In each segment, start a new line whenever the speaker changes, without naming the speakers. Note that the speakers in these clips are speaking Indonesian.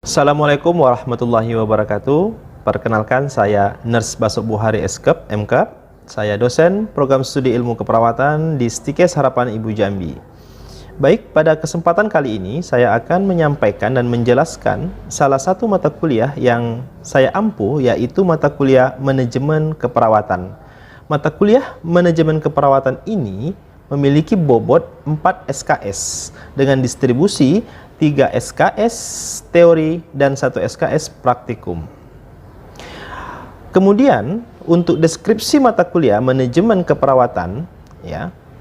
Assalamualaikum warahmatullahi wabarakatuh. Perkenalkan, saya Nurse Basok Buhari SKEP, MKAP. Saya dosen program studi ilmu keperawatan di STIKES Harapan Ibu Jambi. Baik, pada kesempatan kali ini saya akan menyampaikan dan menjelaskan salah satu mata kuliah yang saya ampu, yaitu mata kuliah Manajemen Keperawatan. Mata kuliah Manajemen Keperawatan ini memiliki bobot 4 SKS dengan distribusi 3 SKS teori dan 1 SKS praktikum. Kemudian untuk deskripsi mata kuliah Manajemen Keperawatan,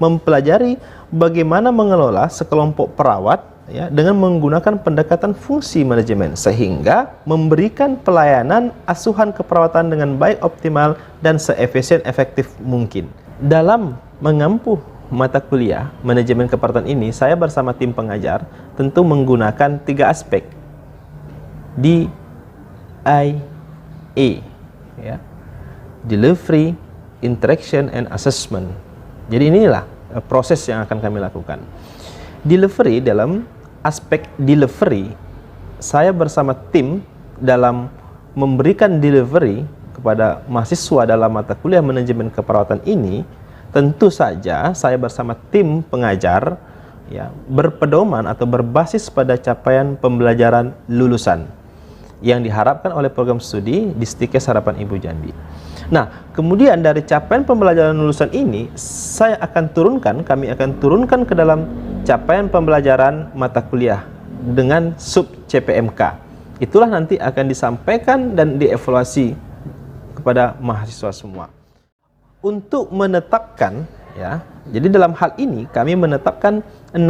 mempelajari bagaimana mengelola sekelompok perawat dengan menggunakan pendekatan fungsi manajemen sehingga memberikan pelayanan asuhan keperawatan dengan baik, optimal, dan seefisien efektif mungkin. Dalam mengampu mata kuliah Manajemen Keperawatan ini, saya bersama tim pengajar tentu menggunakan 3 aspek DIA, Delivery, Interaction, and Assessment. Jadi inilah proses yang akan kami lakukan. Delivery, dalam aspek delivery, saya bersama tim dalam memberikan delivery kepada mahasiswa dalam mata kuliah Manajemen Keperawatan ini. Tentu saja saya bersama tim pengajar berpedoman atau berbasis pada capaian pembelajaran lulusan yang diharapkan oleh program studi di STIKES Harapan Ibu Jambi. Nah, kemudian dari capaian pembelajaran lulusan ini kami akan turunkan ke dalam capaian pembelajaran mata kuliah dengan sub CPMK. Itulah nanti akan disampaikan dan dievaluasi kepada mahasiswa semua. Untuk menetapkan, jadi dalam hal ini kami menetapkan 16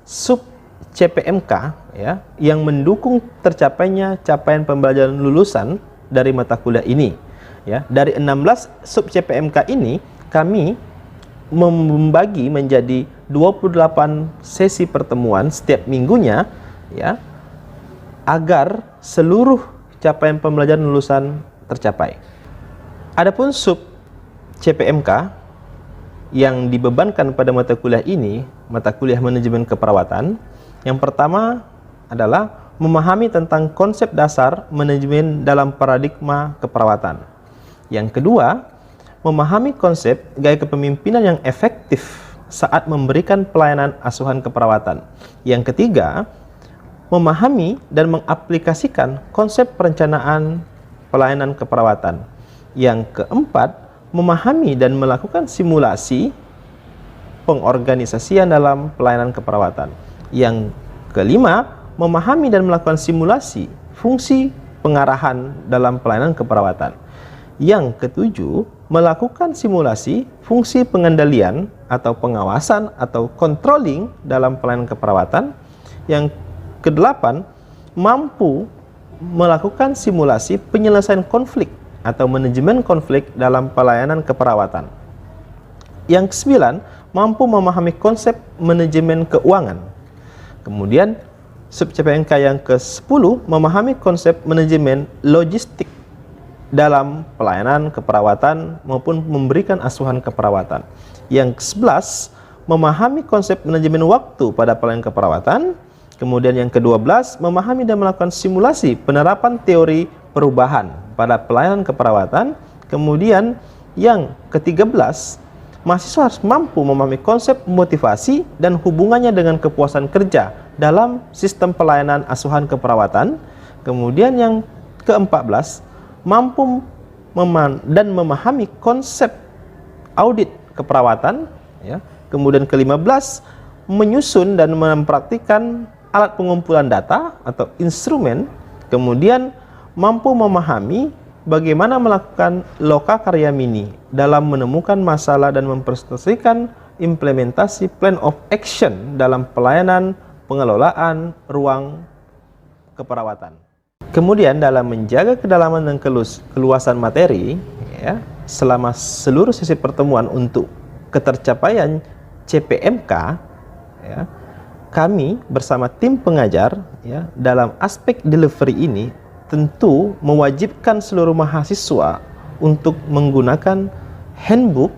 sub CPMK yang mendukung tercapainya capaian pembelajaran lulusan dari mata kuliah ini. Dari 16 sub CPMK ini kami membagi menjadi 28 sesi pertemuan setiap minggunya agar seluruh capaian pembelajaran lulusan tercapai. Adapun sub CPMK yang dibebankan pada mata kuliah ini, mata kuliah Manajemen Keperawatan, yang pertama adalah memahami tentang konsep dasar manajemen dalam paradigma keperawatan. Yang kedua, memahami konsep gaya kepemimpinan yang efektif saat memberikan pelayanan asuhan keperawatan. Yang ketiga, memahami dan mengaplikasikan konsep perencanaan pelayanan keperawatan. Yang keempat, memahami dan melakukan simulasi pengorganisasian dalam pelayanan keperawatan. Yang kelima, memahami dan melakukan simulasi fungsi pengarahan dalam pelayanan keperawatan. Yang ketujuh, melakukan simulasi fungsi pengendalian atau pengawasan atau controlling dalam pelayanan keperawatan. Yang kedelapan, mampu melakukan simulasi penyelesaian konflik atau manajemen konflik dalam pelayanan keperawatan. Yang kesembilan, mampu memahami konsep manajemen keuangan. Kemudian sub CPMK yang ke-10, memahami konsep manajemen logistik dalam pelayanan keperawatan maupun memberikan asuhan keperawatan. Yang ke-11, memahami konsep manajemen waktu pada pelayanan keperawatan. Kemudian yang ke-12, memahami dan melakukan simulasi penerapan teori perubahan pada pelayanan keperawatan. Kemudian yang ke-13, mahasiswa harus mampu memahami konsep motivasi dan hubungannya dengan kepuasan kerja dalam sistem pelayanan asuhan keperawatan. Kemudian yang ke-14, mampu dan memahami konsep audit keperawatan. Kemudian ke-15, menyusun dan mempraktikkan alat pengumpulan data atau instrumen. Kemudian mampu memahami bagaimana melakukan loka karya mini dalam menemukan masalah dan mempresentasikan implementasi plan of action dalam pelayanan pengelolaan ruang keperawatan. Kemudian dalam menjaga kedalaman dan keluasan materi selama seluruh sesi pertemuan untuk ketercapaian CPMK, kami bersama tim pengajar dalam aspek delivery ini tentu mewajibkan seluruh mahasiswa untuk menggunakan handbook.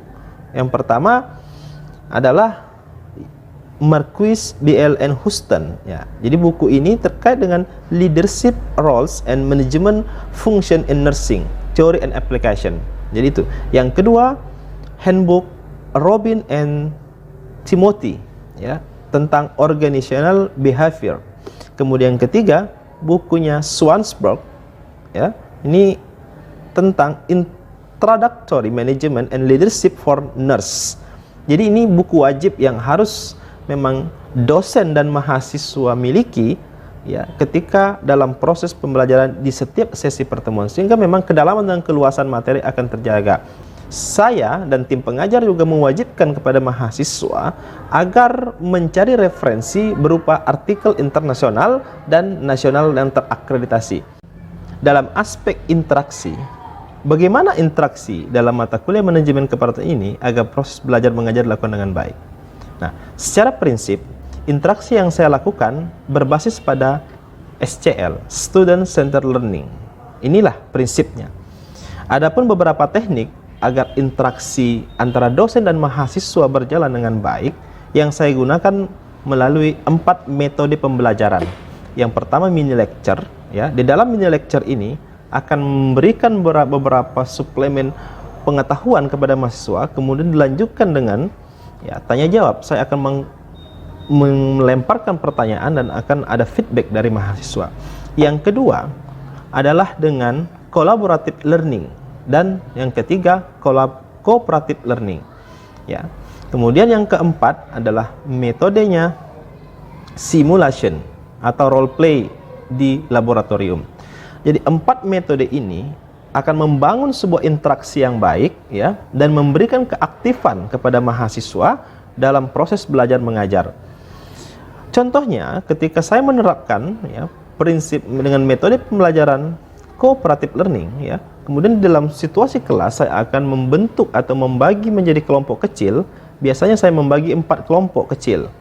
Yang pertama adalah Marquis B.L.N. Houston ya. Jadi buku ini terkait dengan leadership roles and management function in nursing, theory and application. Jadi itu. Yang kedua, handbook Robin and Timothy ya, tentang organizational behavior. Kemudian yang ketiga, bukunya Swansburg ya. Ini tentang introductory management and leadership for nurse. Jadi ini buku wajib yang harus memang dosen dan mahasiswa miliki ya ketika dalam proses pembelajaran di setiap sesi pertemuan, sehingga memang kedalaman dan keluasan materi akan terjaga. Saya dan tim pengajar juga mewajibkan kepada mahasiswa agar mencari referensi berupa artikel internasional dan nasional yang terakreditasi. Dalam aspek interaksi, bagaimana interaksi dalam mata kuliah manajemen keperawatan ini agar proses belajar mengajar dilakukan dengan baik? Nah, secara prinsip, interaksi yang saya lakukan berbasis pada SCL, Student Centered Learning. Inilah prinsipnya. Adapun beberapa teknik agar interaksi antara dosen dan mahasiswa berjalan dengan baik, yang saya gunakan melalui 4 metode pembelajaran. Yang pertama, mini lecture. Ya, di dalam mini lecture ini akan memberikan beberapa suplemen pengetahuan kepada mahasiswa, kemudian dilanjutkan dengan ya, tanya jawab. Saya akan melemparkan pertanyaan dan akan ada feedback dari mahasiswa. Yang kedua adalah dengan collaborative learning, dan yang ketiga cooperative learning. Ya. Kemudian yang keempat adalah metodenya simulation atau role play di laboratorium. Jadi 4 metode ini akan membangun sebuah interaksi yang baik ya, dan memberikan keaktifan kepada mahasiswa dalam proses belajar mengajar. Contohnya ketika saya menerapkan ya, prinsip dengan metode pembelajaran cooperative learning ya, kemudian dalam situasi kelas saya akan membentuk atau membagi menjadi kelompok kecil. Biasanya saya membagi 4 kelompok kecil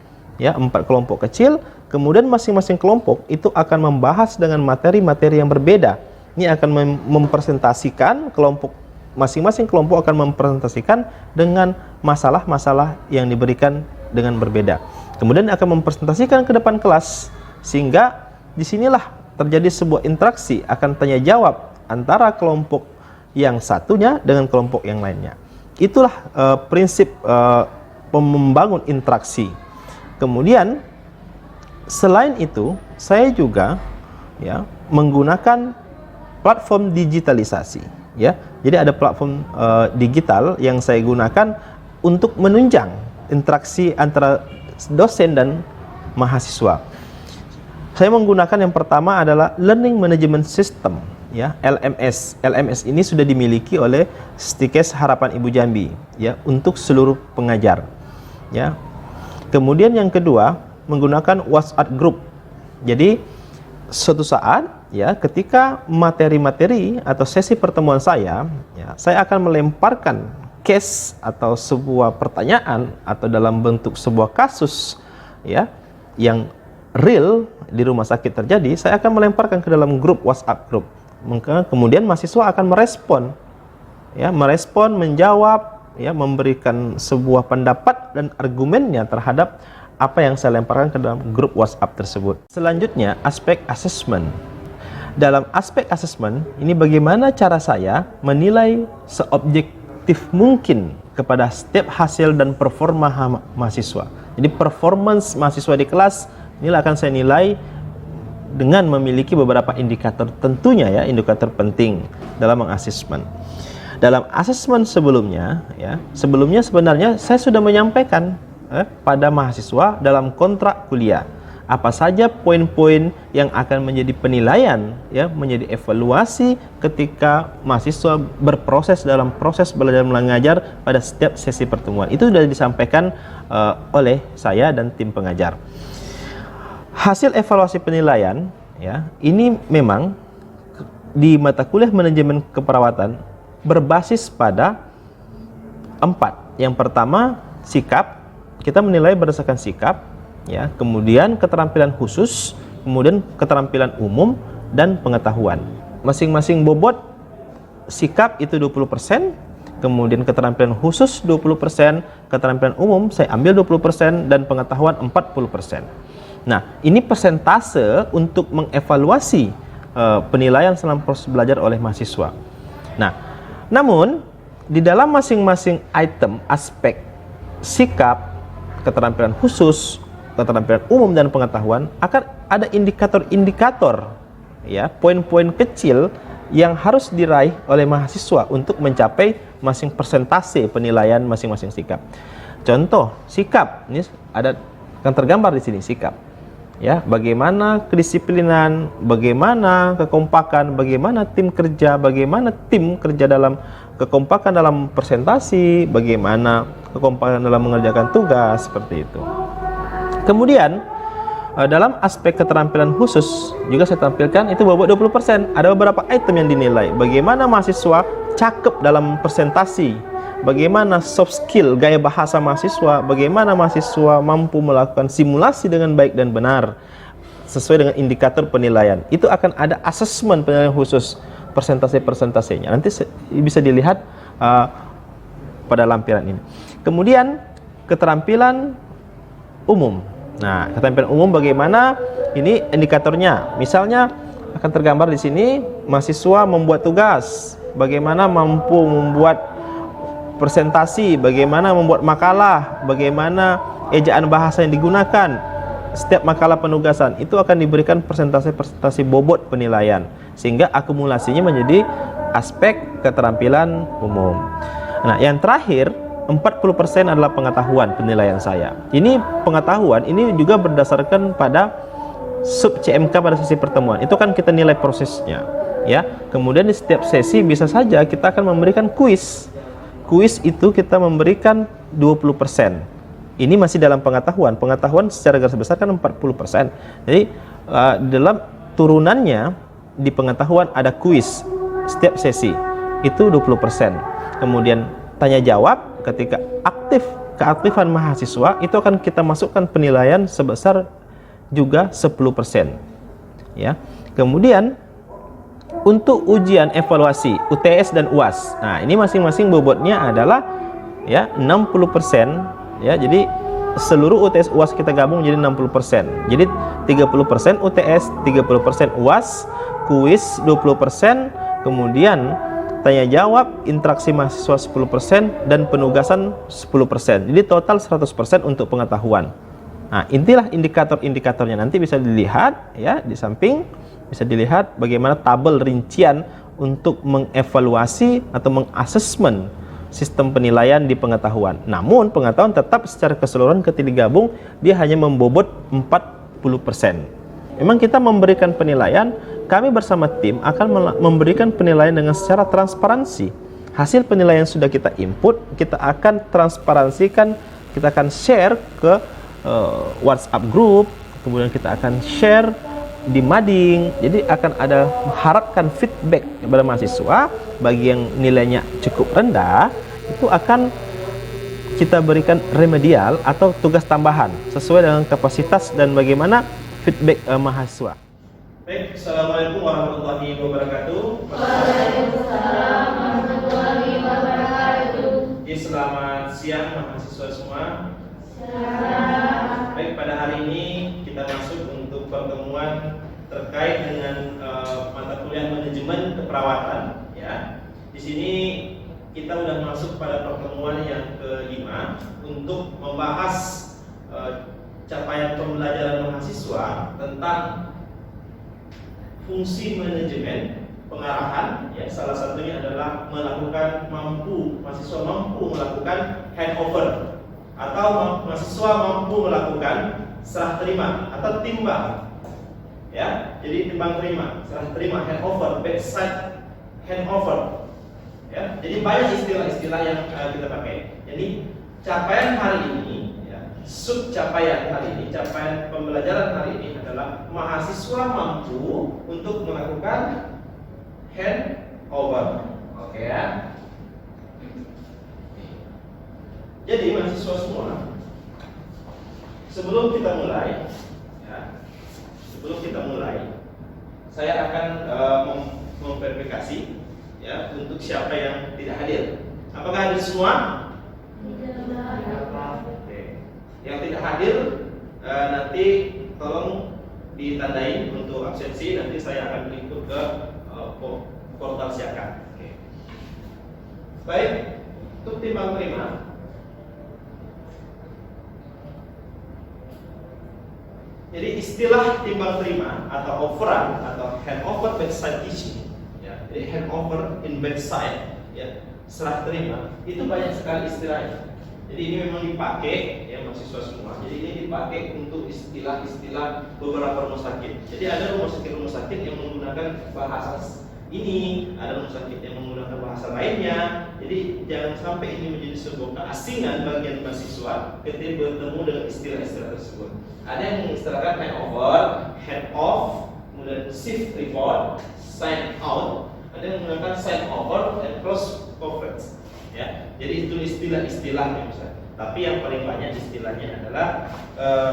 ya, 4 kelompok kecil, kemudian masing-masing kelompok itu akan membahas dengan materi-materi yang berbeda. Ini akan mempresentasikan kelompok, masing-masing kelompok akan mempresentasikan dengan masalah-masalah yang diberikan dengan berbeda. Kemudian akan mempresentasikan ke depan kelas, sehingga disinilah terjadi sebuah interaksi, akan tanya jawab antara kelompok yang satunya dengan kelompok yang lainnya. Itulah prinsip membangun interaksi. Kemudian selain itu, saya juga ya menggunakan platform digitalisasi ya. Jadi ada platform digital yang saya gunakan untuk menunjang interaksi antara dosen dan mahasiswa. Saya menggunakan yang pertama adalah Learning Management System ya, LMS. LMS ini sudah dimiliki oleh Stikes Harapan Ibu Jambi ya, untuk seluruh pengajar ya. Kemudian yang kedua, menggunakan WhatsApp group. Jadi suatu saat ya, ketika materi-materi atau sesi pertemuan saya ya, saya akan melemparkan case atau sebuah pertanyaan atau dalam bentuk sebuah kasus ya yang real di rumah sakit terjadi, saya akan melemparkan ke dalam grup WhatsApp group. Kemudian mahasiswa akan merespon ya, menjawab ya, memberikan sebuah pendapat dan argumennya terhadap apa yang saya lemparkan ke dalam grup WhatsApp tersebut. Selanjutnya, aspek assessment. Dalam aspek assessment, ini bagaimana cara saya menilai seobjektif mungkin kepada setiap hasil dan performa mahasiswa. Jadi performance mahasiswa di kelas, inilah akan saya nilai dengan memiliki beberapa indikator tentunya ya, indikator penting dalam mengasesmen. Dalam asesmen sebelumnya ya, sebelumnya sebenarnya saya sudah menyampaikan pada mahasiswa dalam kontrak kuliah apa saja poin-poin yang akan menjadi penilaian ya, menjadi evaluasi ketika mahasiswa berproses dalam proses belajar mengajar pada setiap sesi pertemuan. Itu sudah disampaikan oleh saya dan tim pengajar. Hasil evaluasi penilaian ya, ini memang di mata kuliah manajemen keperawatan berbasis pada 4. Yang pertama, sikap. Kita menilai berdasarkan sikap ya, kemudian keterampilan khusus, kemudian keterampilan umum dan pengetahuan. Masing-masing bobot sikap itu 20%, kemudian keterampilan khusus 20%, keterampilan umum saya ambil 20%, dan pengetahuan 40%. Nah, ini persentase untuk mengevaluasi penilaian selama proses belajar oleh mahasiswa. Nah, namun di dalam masing-masing item aspek sikap, keterampilan khusus, keterampilan umum, dan pengetahuan akan ada indikator-indikator, ya, poin-poin kecil yang harus diraih oleh mahasiswa untuk mencapai masing persentase penilaian masing-masing sikap. Contoh sikap, ini ada akan tergambar di sini sikap. Ya, bagaimana kedisiplinan, bagaimana kekompakan, bagaimana tim kerja, bagaimana tim kerja dalam kekompakan dalam presentasi, bagaimana kekompakan dalam mengerjakan tugas, seperti itu. Kemudian dalam aspek keterampilan khusus juga saya tampilkan itu bobot 20%. Ada beberapa item yang dinilai. Bagaimana mahasiswa cakep dalam presentasi, bagaimana soft skill, gaya bahasa mahasiswa, bagaimana mahasiswa mampu melakukan simulasi dengan baik dan benar sesuai dengan indikator penilaian. Itu akan ada asesmen penilaian khusus, persentase-persentasenya. Nanti bisa dilihat pada lampiran ini. Kemudian keterampilan umum. Nah, keterampilan umum bagaimana? Ini indikatornya. Misalnya akan tergambar di sini mahasiswa membuat tugas, bagaimana mampu membuat presentasi, bagaimana membuat makalah, bagaimana ejaan bahasa yang digunakan setiap makalah penugasan. Itu akan diberikan persentase bobot penilaian sehingga akumulasinya menjadi aspek keterampilan umum. Nah, yang terakhir 40% adalah pengetahuan penilaian saya. Ini pengetahuan ini juga berdasarkan pada sub CMK pada sesi pertemuan. Itu kan kita nilai prosesnya, ya. Kemudian di setiap sesi bisa saja kita akan memberikan kuis. Kuis itu kita memberikan 20%. Ini masih dalam pengetahuan. Pengetahuan secara garis besar kan 40%. Jadi dalam turunannya di pengetahuan ada kuis setiap sesi. Itu 20%. Kemudian tanya jawab ketika keaktifan mahasiswa itu akan kita masukkan penilaian sebesar juga 10%. Ya. Kemudian untuk ujian evaluasi UTS dan UAS. Nah, ini masing-masing bobotnya adalah ya 60%, ya. Jadi seluruh UTS UAS kita gabung jadi 60%. Jadi 30% UTS, 30% UAS, kuis 20%, kemudian tanya jawab, interaksi mahasiswa 10%, dan penugasan 10%. Jadi total 100% untuk pengetahuan. Nah, intilah indikator-indikatornya. Nanti bisa dilihat ya di samping, bisa dilihat bagaimana tabel rincian untuk mengevaluasi atau mengasesmen sistem penilaian di pengetahuan. Namun pengetahuan tetap secara keseluruhan ketika digabung dia hanya membobot 40%. Memang kita memberikan penilaian, kami bersama tim akan memberikan penilaian dengan secara transparansi. Hasil penilaian sudah kita input, kita akan transparansikan, kita akan share ke WhatsApp group, kemudian kita akan share di mading. Jadi akan ada harapkan feedback kepada mahasiswa. Bagi yang nilainya cukup rendah, itu akan kita berikan remedial atau tugas tambahan sesuai dengan kapasitas dan bagaimana feedback mahasiswa. Baik, assalamualaikum warahmatullahi wabarakatuh.
Waalaikumsalam warahmatullahi wabarakatuh.
Selamat siang mahasiswa semua.
Selamat.
Baik, pada hari ini kita masuk untuk pertemuan terkait dengan mata kuliah manajemen keperawatan. Ya, di sini kita sudah masuk pada pertemuan yang kelima untuk membahas capaian pembelajaran mahasiswa tentang fungsi manajemen pengarahan. Ya, salah satunya adalah mahasiswa mampu melakukan handover atau mahasiswa mampu melakukan serah terima atau timbang. Ya, jadi timbang terima, serah terima, handover, backside handover. Ya, jadi banyak istilah-istilah yang kita pakai. Jadi capaian hari ini, sub capaian hari ini, capaian pembelajaran hari ini adalah mahasiswa mampu untuk melakukan handover. Oke ya. Jadi mahasiswa semua, sebelum kita mulai, saya akan memverifikasi ya untuk siapa yang tidak hadir Apakah hadir semua? Oke. Yang tidak hadir nanti tolong ditandai untuk absensi. Nanti saya akan input ke portal Siakan. Oke. Baik, untuk timbang terima. Jadi istilah timbang terima atau offeran atau handover bedside teaching, ya, jadi handover in bedside, ya, serah terima, itu banyak sekali istilahnya. Jadi ini memang dipakai, ya, mahasiswa semua. Jadi ini dipakai untuk istilah-istilah beberapa rumah sakit. Jadi ada rumah sakit yang menggunakan bahasa ini, ada rumah sakit yang menggunakan bahasa lainnya. Jadi jangan sampai ini menjadi sebuah keasingan bagian mahasiswa ketika bertemu dengan istilah-istilah tersebut. Ada yang mengistilahkan handover, hand off, kemudian shift report, sign out. Ada yang menggunakan sign over and close conference. Ya, jadi itu istilah-istilahnya Ustaz. Tapi yang paling banyak istilahnya adalah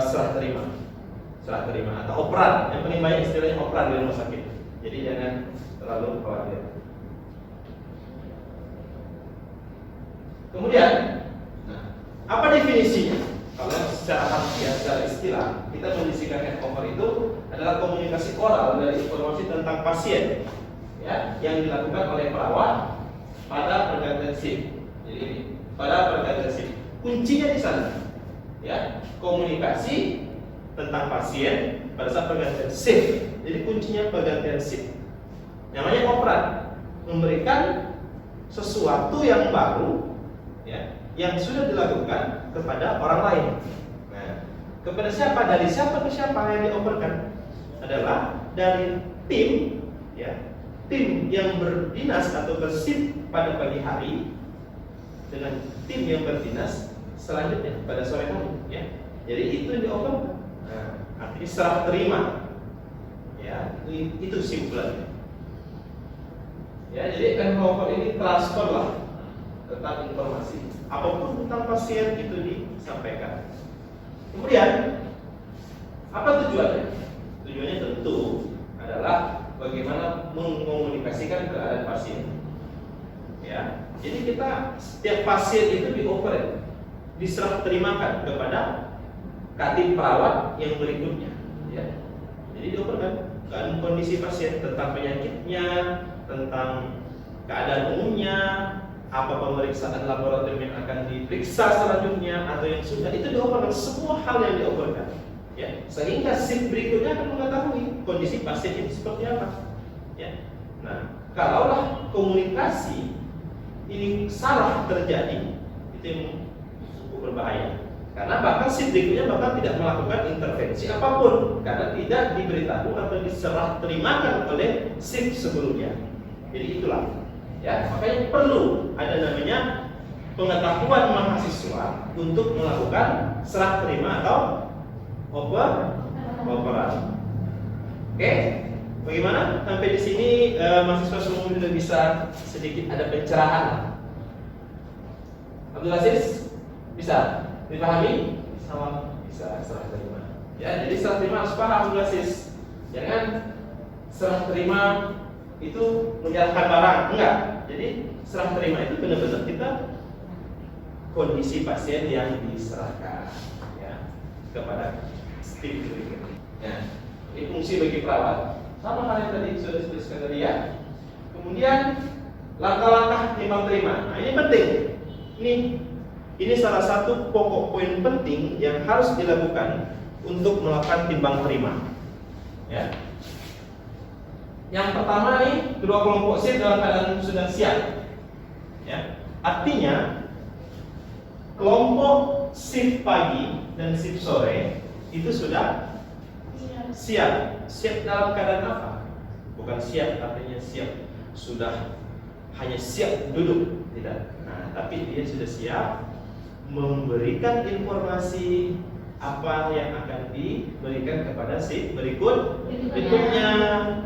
serah terima atau operan. Yang paling banyak istilahnya operan di rumah sakit. Jadi jangan terlalu khawatir. Kemudian, apa definisinya? Kalau secara harfiah, secara istilah, kita mendefinisikan handover itu adalah komunikasi oral dari informasi tentang pasien, ya, yang dilakukan oleh perawat pada pergantian shift. Jadi ini pada pergantian shift. Kuncinya di sana, ya, komunikasi tentang pasien pada saat pergantian shift. Jadi kuncinya pergantian shift. Namanya operan, memberikan sesuatu yang baru, ya, yang sudah dilakukan kepada orang lain. Nah, kepada siapa? Dari siapa ke siapa yang dioperkan? Adalah dari tim, ya, tim yang berdinas atau bersif pada pagi hari dengan tim yang berdinas selanjutnya pada sore hari, ya. Jadi itu yang dioperkan. Nah, artinya serah terima, ya, itu simpulannya. Ya, jadi handover ini transfer lah tentang informasi. Apapun tentang pasien itu disampaikan. Kemudian, apa tujuannya? Tujuannya tentu adalah bagaimana mengkomunikasikan keadaan pasien. Ya, jadi kita setiap pasien itu dioper, diserah terimakan kepada katim perawat yang berikutnya. Ya, jadi dioperkan keadaan kondisi pasien, tentang penyakitnya, tentang keadaan umumnya, apa pemeriksaan laboratorium yang akan diperiksa selanjutnya atau yang sudah, itu dioperkan, semua hal yang dioperkan, ya, sehingga shift berikutnya akan mengetahui kondisi pasien itu seperti apa, ya. Nah, kalaulah komunikasi ini salah terjadi, itu yang cukup berbahaya, karena bahkan shift berikutnya bahkan tidak melakukan intervensi apapun karena tidak diberitahu atau diserah terimakan oleh shift sebelumnya. Jadi itulah, ya, makanya perlu ada namanya pengetahuan mahasiswa untuk melakukan serah terima atau operan. Oke, bagaimana? Sampai di sini mahasiswa semua sudah bisa sedikit ada pencerahan. Abdul Aziz, bisa dipahami? Bisa serah terima. Ya, jadi serah terima harus paham Abdul Aziz. Jangan serah terima itu menyerahkan barang, enggak. Jadi serah terima itu benar-benar kita kondisi pasien yang diserahkan, ya, kepada tim berikutnya. Ya, ini fungsi bagi perawat. Sama hal yang tadi sudah disebutkan tadi, ya. Kemudian langkah-langkah timbang terima. Nah, ini penting. Ini salah satu pokok poin penting yang harus dilakukan untuk melakukan timbang terima. Ya. Yang pertama nih, kedua kelompok shift dalam keadaan sudah siap. Ya. Artinya kelompok shift pagi dan shift sore itu sudah siap. Siap dalam keadaan apa? Bukan siap artinya siap sudah hanya siap duduk, tidak. Nah, tapi dia sudah siap memberikan informasi apa yang akan diberikan kepada shift berikutnya,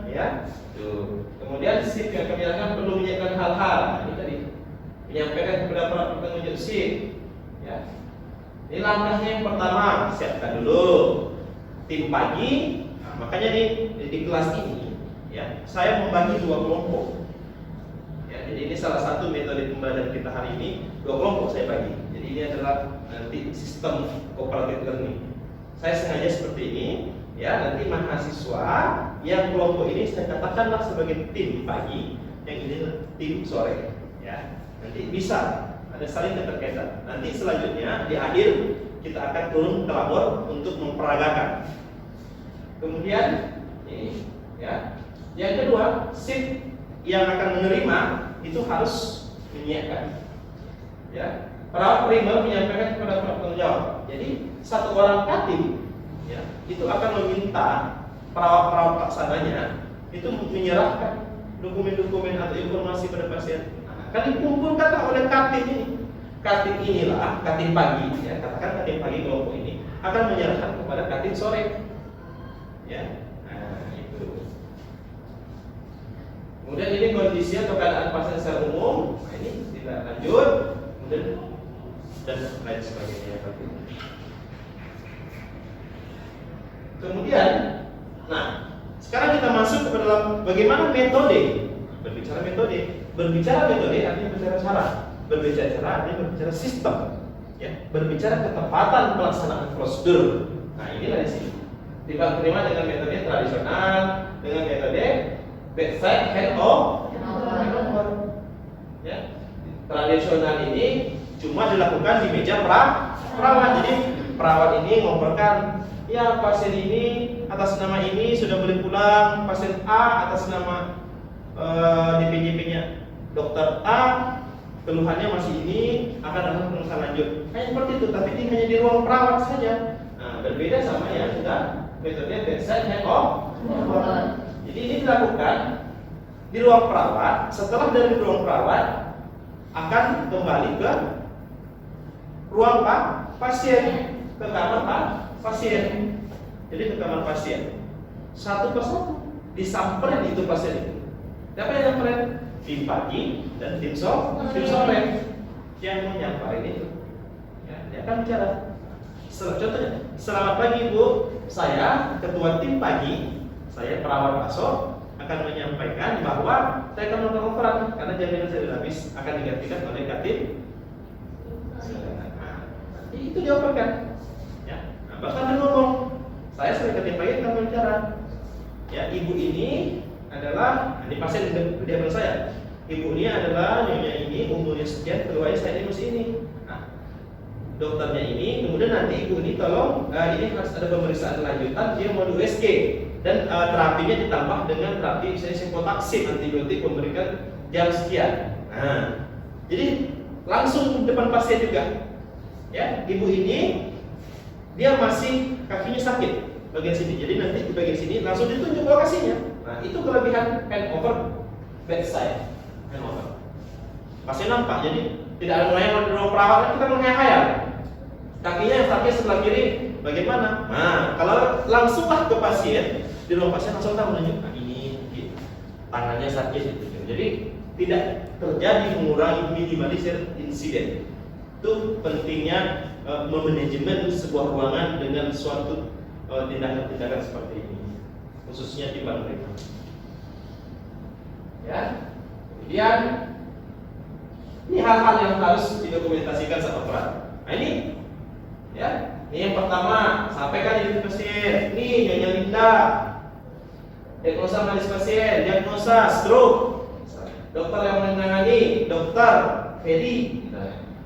ya. Tuh. Kemudian shift yang kami lakukan perlu menyiapkan hal-hal. Nah, ini tadi menyampaikan kepada para penunjuk shift, ya. Ini langkahnya yang pertama, siapkan dulu tim pagi. Nah, makanya di kelas ini, ya, saya membagi dua kelompok. Ya, jadi ini salah satu metode pembelajaran kita hari ini. 2 kelompok saya bagi. Jadi ini adalah nanti sistem cooperative learning. Saya sengaja seperti ini, ya. Nanti mahasiswa yang kelompok ini saya katakanlah sebagai tim pagi, yang ini tim sore, ya. Nanti bisa ada saling keterkaitan. Nanti selanjutnya di akhir kita akan turun ke labor untuk memperagakan. Kemudian ini, ya. Yang kedua, shift yang akan menerima itu harus menyiapkan, ya. Perawat primer menyampaikan kepada penanggung jawab. Jadi satu orang katim, ya, itu akan meminta perawat-perawat laksananya itu menyerahkan dokumen-dokumen atau informasi pada pasien. Nah, akan dikumpulkan oleh katim ini. Katim inilah, katim pagi, ya, katakan katim pagi kelompok ini akan menyerahkan kepada katim sore, ya. Nah, itu. Kemudian ini kondisi atau keadaan pasien secara umum. Nah, ini tidak lanjut, kemudian dan lain sebagainya. Kemudian, nah, sekarang kita masuk ke dalam bagaimana metode. Berbicara metode artinya berbicara cara. Berbicara cara artinya berbicara sistem, ya. Berbicara ketepatan pelaksanaan prosedur. Nah, inilah di sini. Dibagi dengan metode tradisional, dengan metode bedside handover. Ya. Tradisional ini cuma dilakukan di meja perawat. Jadi perawat ini ngobrolkan, ya, pasien ini atas nama ini sudah boleh pulang. Pasien A atas nama DPJP-nya dokter A, keluhannya masih ini, akan ada pemeriksaan lanjut. Hanya seperti itu, tapi ini hanya di ruang perawat saja. Nah, berbeda sama yang sudah metode bedside handover. Jadi ini dilakukan di ruang perawat. Setelah dari ruang perawat akan kembali ke ruang pasien, ke kamar pasien. Jadi ke kamar pasien, satu persatu disamperin itu pasien itu. Siapa yang nyamperin? Tim pagi dan tim sore yang menyamperin itu. Ya, dia akan bicara. Contohnya, selamat pagi Bu, saya ketua tim pagi, saya perawat masuk, akan menyampaikan bahwa saya akan melakukan operan karena jaminan saya sudah habis, akan digantikan oleh katim. Nah, itu dioperkan. Ya, nah, bahkan dia ngomong, saya sebagai katim pagi akan bicara. Ya, ibu ini adalah, ini pasien di hadapan saya. Ibu ini adalah nyonya ini, umurnya sekian, keluarnya saya ini masih ini. Nah, dokternya ini, kemudian nanti ibu ini tolong, ini harus ada pemeriksaan lanjutan, dia mau di USG dan terapinya ditambah dengan terapi misalnya simpotaksin, antibiotik memberikan jam sekian. Nah, jadi langsung depan pasien juga. Ya, ibu ini dia masih kakinya sakit bagian sini, jadi nanti di bagian sini langsung ditunjuk lokasinya. Nah, itu kelebihan handover bedside handover. Pasien nampak, jadi tidak ada yang di ruang perawat, kita menghayal kakinya yang sakit sebelah kiri bagaimana. Nah, kalau langsunglah ke pasien, di ruang pasien langsung tahu menunjuk, nah ini gitu. Tangannya sakit gitu. Jadi tidak terjadi, mengurangi, minimalisir insiden. Itu pentingnya memanajemen sebuah ruangan dengan suatu tindakan-tindakan seperti ini, khususnya di pemerintah. Ya, kemudian ini hal-hal yang harus didokumentasikan saat operan. Nah ini, ya, ini yang pertama, sampaikan ini pasien. Ini Nyonya Linda, diagnosa medis pasien, diagnosa stroke. Dokter yang menangani, dokter Fedi.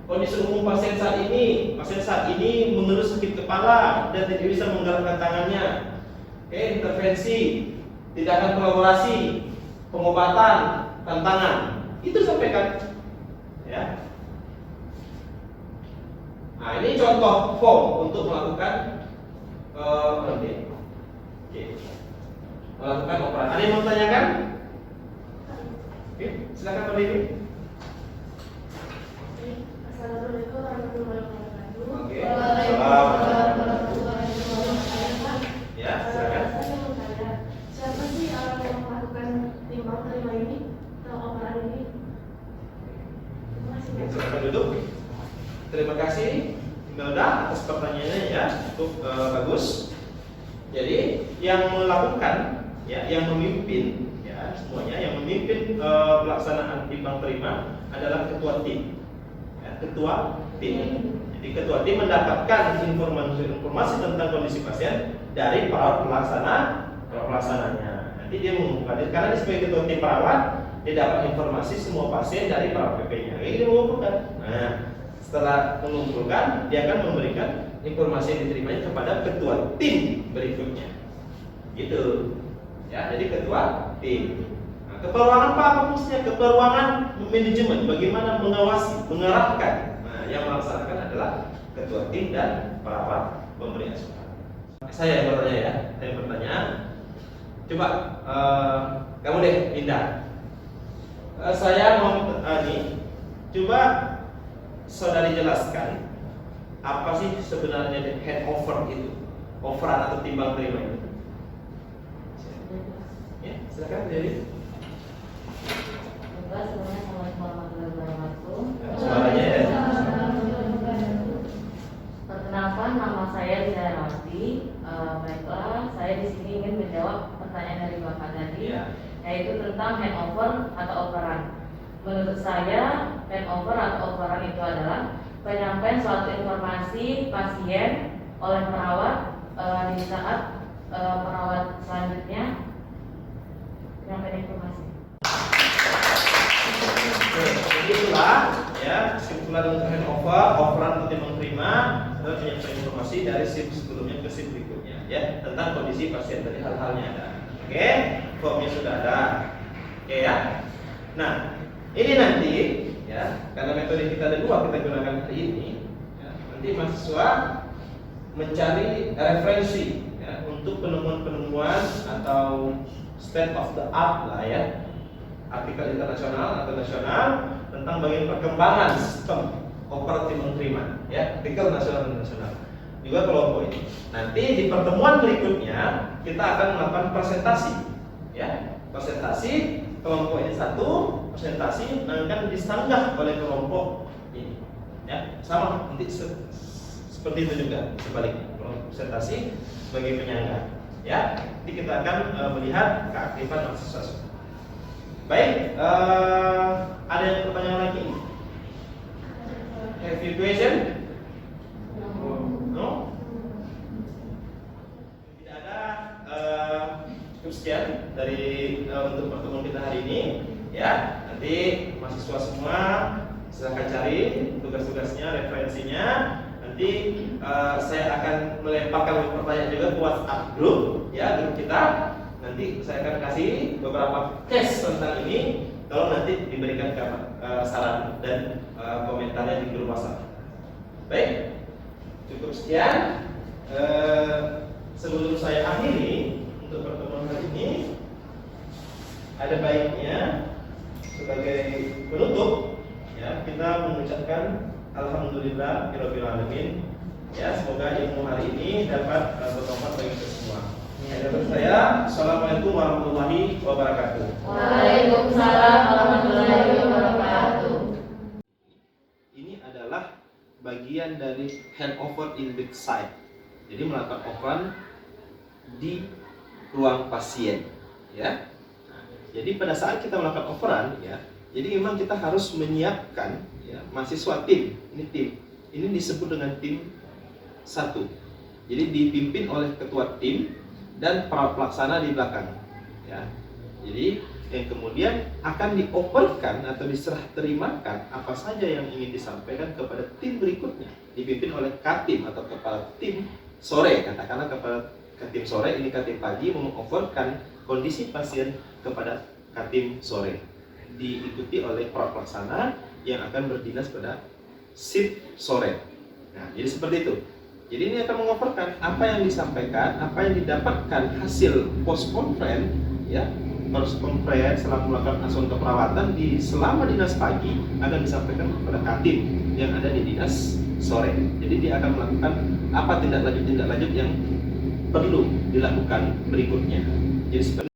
Kondisi umum pasien saat ini mengeluh sakit kepala dan tidak bisa menggerakkan tangannya. Intervensi, tindakan kolaborasi, pengobatan, tantangan. Itu sampaikan. Ya. Nah, ini contoh form untuk melakukan melakukan operan. Ada yang mau tanyakan? Oke, silakan Pak Dewi.
Assalamualaikum warahmatullahi wabarakatuh.
Oke.
Waalaikumsalam warahmatullahi wabarakatuh.
Ya, silakan.
Saya mau tanya, siapa sih yang melakukan timbang terima ini atau operan ini? Terima kasih.
Silakan duduk. Terima kasih Imelda atas pertanyaannya, ya, cukup bagus. Jadi yang melakukan, ya, yang memimpin, ya, semuanya. Yang memimpin pelaksanaan timbang terima adalah ketua tim. Ya, ketua tim. Jadi ketua tim mendapatkan informasi tentang kondisi pasien dari para pelaksananya. Nanti dia mengumpulkan, karena dia sebagai ketua tim perawat, dia dapat informasi semua pasien dari para PP-nya. Ini dia mengumpulkan. Nah, setelah mengumpulkan, dia akan memberikan informasi yang diterimanya kepada ketua tim berikutnya. Gitu. Ya, jadi ketua tim. Nah, keperuangan apa fungsinya? Keperuangan manajemen, bagaimana mengawasi, mengarahkan. Nah, yang melaksanakan adalah ketua tim dan perawat pemberi asuhan. Saya yang bertanya ya, saya yang bertanya. Coba kamu deh, Indah. Saya mau nih, coba saudari jelaskan apa sih sebenarnya handover itu, overan atau timbang terima itu. Ya, silakan jadi.
Assalamualaikum warahmatullahi wabarakatuh.
Suaranya ya.
Perkenalkan, nama saya Dianawati. Baiklah, saya di sini ingin menjawab pertanyaan dari Bapak tadi, yaitu tentang handover atau operan. Menurut saya, handover atau operan itu adalah penyampaian suatu informasi pasien oleh perawat di saat perawat selanjutnya menyampaikan informasi.
Jadi itulah ya kesimpulan untuk handover, operan atau timbang terima adalah penyampaian informasi dari shift sebelumnya ke shift berikutnya ya tentang kondisi pasien dari hal-halnya ada. Oke, formnya sudah ada. Oke ya. Nah, ini nanti ya karena metode kita ada dua kita gunakan hari ini. Ya, nanti mahasiswa mencari referensi ya, untuk penemuan-penemuan atau state of the art lah ya, artikel internasional atau nasional tentang bagian perkembangan sistem operatif menerima ya, artikel nasional dan internasional juga kelompok ini. Nanti di pertemuan berikutnya kita akan melakukan presentasi ya, presentasi kelompok ini satu, presentasi akan disanggah oleh kelompok ini ya, sama nanti seperti itu juga sebaliknya, presentasi sebagai penyangga ya. Nanti kita akan melihat keaktifan mahasiswa. Baik, ada yang pertanyaan lagi? Have you question? No? Tidak ada. Cukup sekian dari untuk pertemuan kita hari ini ya. Nanti mahasiswa semua silahkan cari tugas-tugasnya, referensinya. Nanti saya akan melemparkan pertanyaan juga ke WhatsApp grup ya, grup kita. Nanti saya akan kasih beberapa case tentang ini. Kalau nanti diberikan saran dan komentarnya di grup WhatsApp. Baik, cukup sekian. Sebelum saya akhiri untuk pertemuan hari ini, ada baiknya sebagai penutup ya kita mengucapkan alhamdulillah rabbil alamin ya, semoga ilmu hari ini dapat bermanfaat bagi kita semua. Dari saya, assalamualaikum warahmatullahi wabarakatuh.
Waalaikumsalam warahmatullahi wabarakatuh.
Ini adalah bagian dari handover in bedside. Jadi melakukan operan di ruang pasien, ya. Nah, jadi pada saat kita melakukan operan, ya, jadi memang kita harus menyiapkan, ya, mahasiswa tim. Ini tim. Ini disebut dengan tim 1. Jadi dipimpin oleh ketua tim dan perawat pelaksana di belakang, ya. Jadi yang kemudian akan dioperkan atau diserah terimakan apa saja yang ingin disampaikan kepada tim berikutnya, dipimpin oleh katim atau kepala tim sore, katakanlah kepala katim sore ini katim pagi mengoperkan kondisi pasien kepada katim sore, diikuti oleh perawat pelaksana yang akan berdinas pada shift sore. Nah, jadi seperti itu. Jadi ini akan mengoperkan apa yang disampaikan, apa yang didapatkan hasil post conference, ya, post conference setelah melakukan asuhan keperawatan di selama dinas pagi akan disampaikan kepada katim yang ada di dinas sore. Jadi dia akan melakukan apa tindak lanjut yang perlu dilakukan berikutnya. Jadi seperti